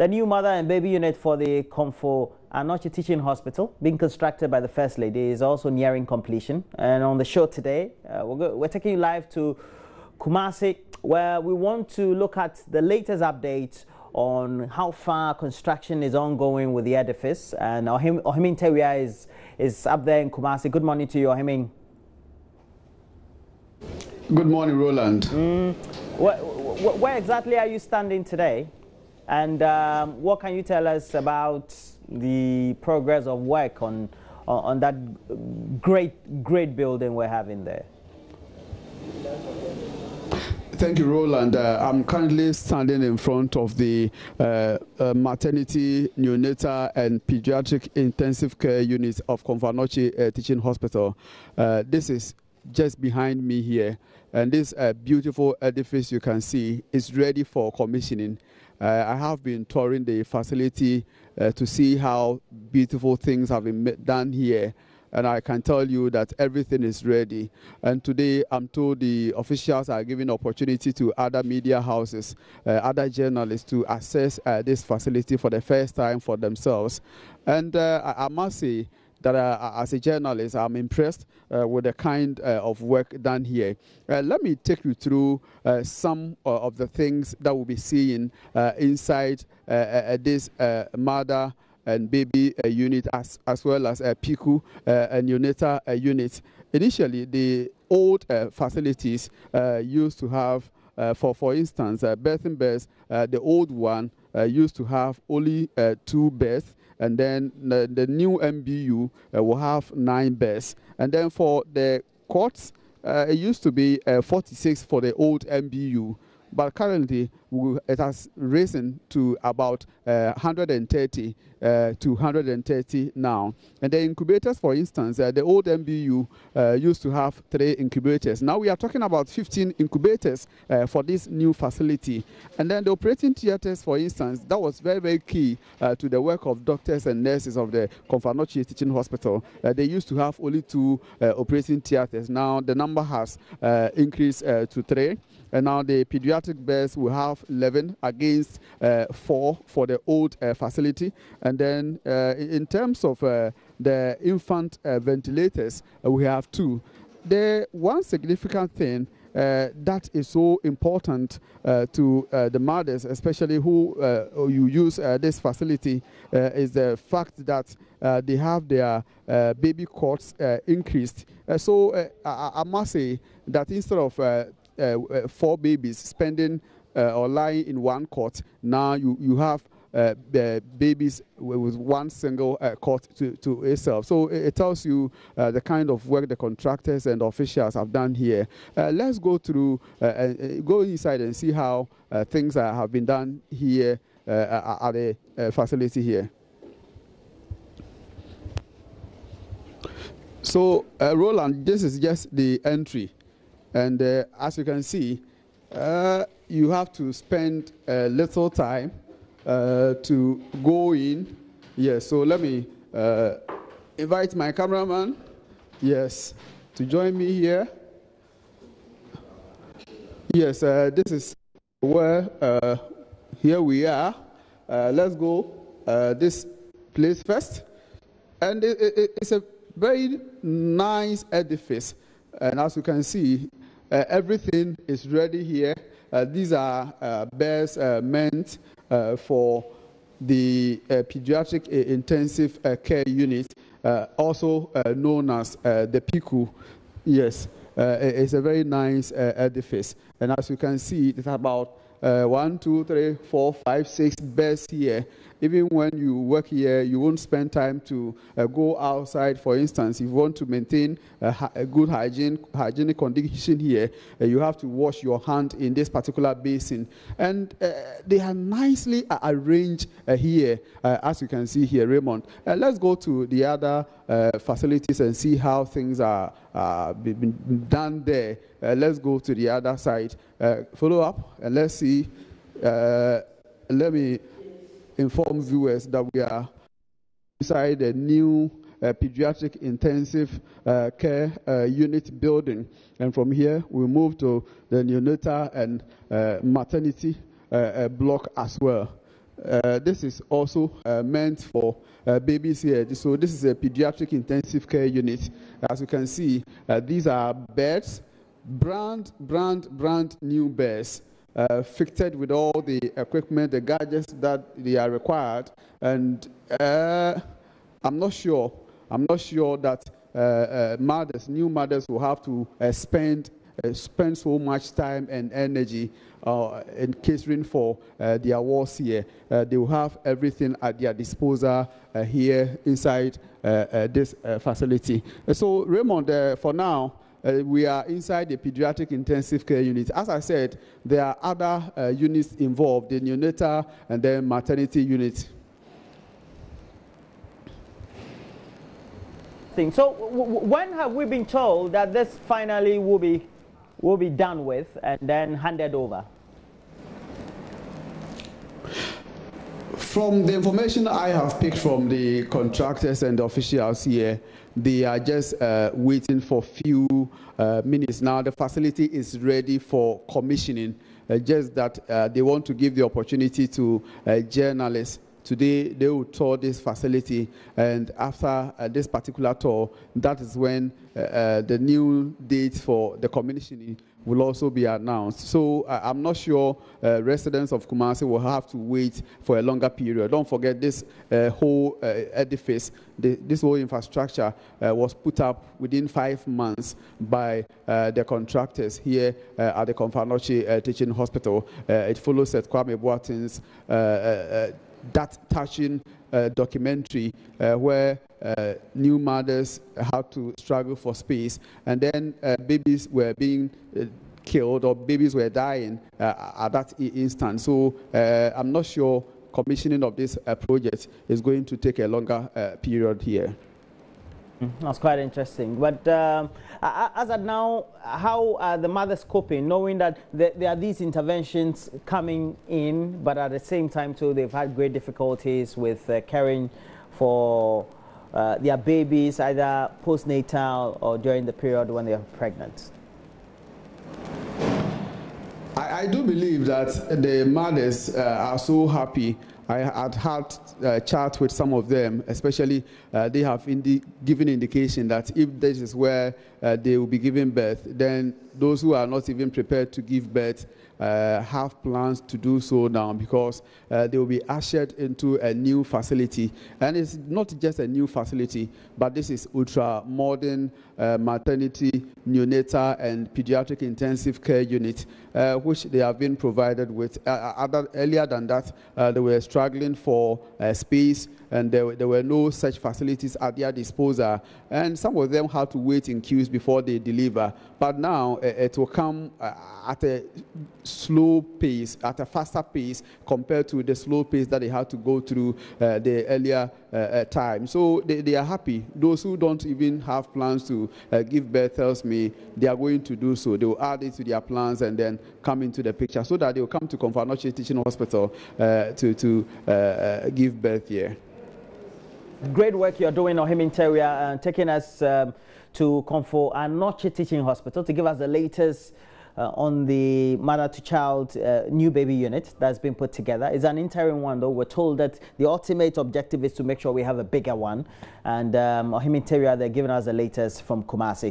The new mother and baby unit for the Anoche Teaching Hospital, being constructed by the First Lady, is also nearing completion. And on the show today, we're taking you live to Kumasi, where we want to look at the latest updates on how far construction is ongoing with the edifice. And Ohimin Tewia is up there in Kumasi. Good morning to you, Ohimin. Good morning, Roland. Where exactly are you standing today? And what can you tell us about the progress of work on that great building we're having there? Thank you, Roland. I'm currently standing in front of the maternity, neonatal, and pediatric intensive care unit of Anoche Teaching Hospital. This is just behind me here, and this beautiful edifice you can see is ready for commissioning. I have been touring the facility to see how beautiful things have been done here, and I can tell you that everything is ready. And today I'm told the officials are giving opportunity to other media houses, other journalists to access this facility for the first time for themselves. And I must say that as a journalist, I'm impressed with the kind of work done here. Let me take you through some of the things that we'll be seeing inside this mother and baby unit, as well as PICU and neonatal unit. Initially, the old facilities used to have, for instance, birthing beds. The old one used to have only 2 beds. And then the new MBU will have 9 beds. And then for the courts, it used to be 46 for the old MBU. But currently, it has risen to about 130 to 130 now. And the incubators, for instance, the old MBU used to have 3 incubators. Now we are talking about 15 incubators for this new facility. And then the operating theaters, for instance, that was very, very key to the work of doctors and nurses of the Anoche Teaching Hospital. They used to have only 2 operating theaters. Now the number has increased to 3. And now the pediatric beds will have 11 against 4 for the old facility. And then in terms of the infant ventilators, we have 2. The one significant thing that is so important to the mothers, especially who you use this facility, is the fact that they have their baby cots increased. So I must say that instead of 4 babies spending or lying in 1 cot, now you have babies with 1 single cot to itself. So it tells you the kind of work the contractors and officials have done here. Let's go through, go inside and see how things have been done here at the facility here. So Roland, this is just the entry. And as you can see, you have to spend a little time to go in. Yes, so let me invite my cameraman, yes, to join me here. Yes, this is where, here we are. Let's go this place first. And it's a very nice edifice. And as you can see, everything is ready here. These are beds meant for the pediatric intensive care unit, also known as the PICU. Yes, it's a very nice edifice. And as you can see, it's about 1, 2, 3, 4, 5, 6 beds here. Even when you work here, you won't spend time to go outside. For instance, if you want to maintain a good hygienic condition here, you have to wash your hand in this particular basin. And they are nicely arranged here, as you can see here, Raymond. Let's go to the other facilities and see how things are been done there. Let's go to the other side. Follow up, and let's see. Let me inform viewers that we are inside a new pediatric intensive care unit building. And from here, we move to the neonatal and maternity block as well. This is also meant for babies here. So this is a pediatric intensive care unit. As you can see, these are beds, brand new beds, fitted with all the equipment, the gadgets that they are required. And I'm not sure that new mothers will have to spend so much time and energy in catering for their wards here. They will have everything at their disposal here inside this facility. So Raymond, for now, we are inside the pediatric intensive care unit. As I said, there are other units involved, the neonatal and then maternity unit. So when have we been told that this finally will be done with and then handed over? From the information I have picked from the contractors and the officials here, they are just waiting for few minutes. Now the facility is ready for commissioning, just that they want to give the opportunity to journalists. Today, they will tour this facility, and after this particular tour, that is when the new date for the commissioning will also be announced. So I'm not sure residents of Kumasi will have to wait for a longer period. Don't forget this whole edifice, this whole infrastructure was put up within 5 months by the contractors here at the Komfo Teaching Hospital. It follows at Kwame Boateng's that touching documentary where new mothers had to struggle for space, and then babies were being killed or babies were dying at that instant. So I'm not sure commissioning of this project is going to take a longer period here. That's quite interesting. But as of now, how are the mothers coping, knowing that there are these interventions coming in, but at the same time, too, they've had great difficulties with caring for their babies, either postnatal or during the period when they are pregnant? I do believe that the mothers are so happy. I had a chat with some of them, especially they have given indication that if this is where they will be giving birth, then those who are not even prepared to give birth have plans to do so now, because they will be ushered into a new facility. And it's not just a new facility, but this is ultra-modern maternity, neonatal, and pediatric intensive care unit, which they have been provided with. Earlier than that, they were struggling for space, and there were no such facilities at their disposal. And some of them had to wait in queues before they deliver. But now it will come at a slow pace, at a faster pace compared to the slow pace that they had to go through the earlier time. So they are happy. Those who don't even have plans to give birth tells me they are going to do so. They will add it to their plans and then come into the picture so that they will come to Komfo Teaching Hospital to give birth here. Great work you're doing, Ohim, taking us to Komfo Teaching Hospital to give us the latest on the mother-to-child new baby unit that's been put together. It's an interim one, though. We're told that the ultimate objective is to make sure we have a bigger one. And Ohim, they're giving us the latest from Kumasi.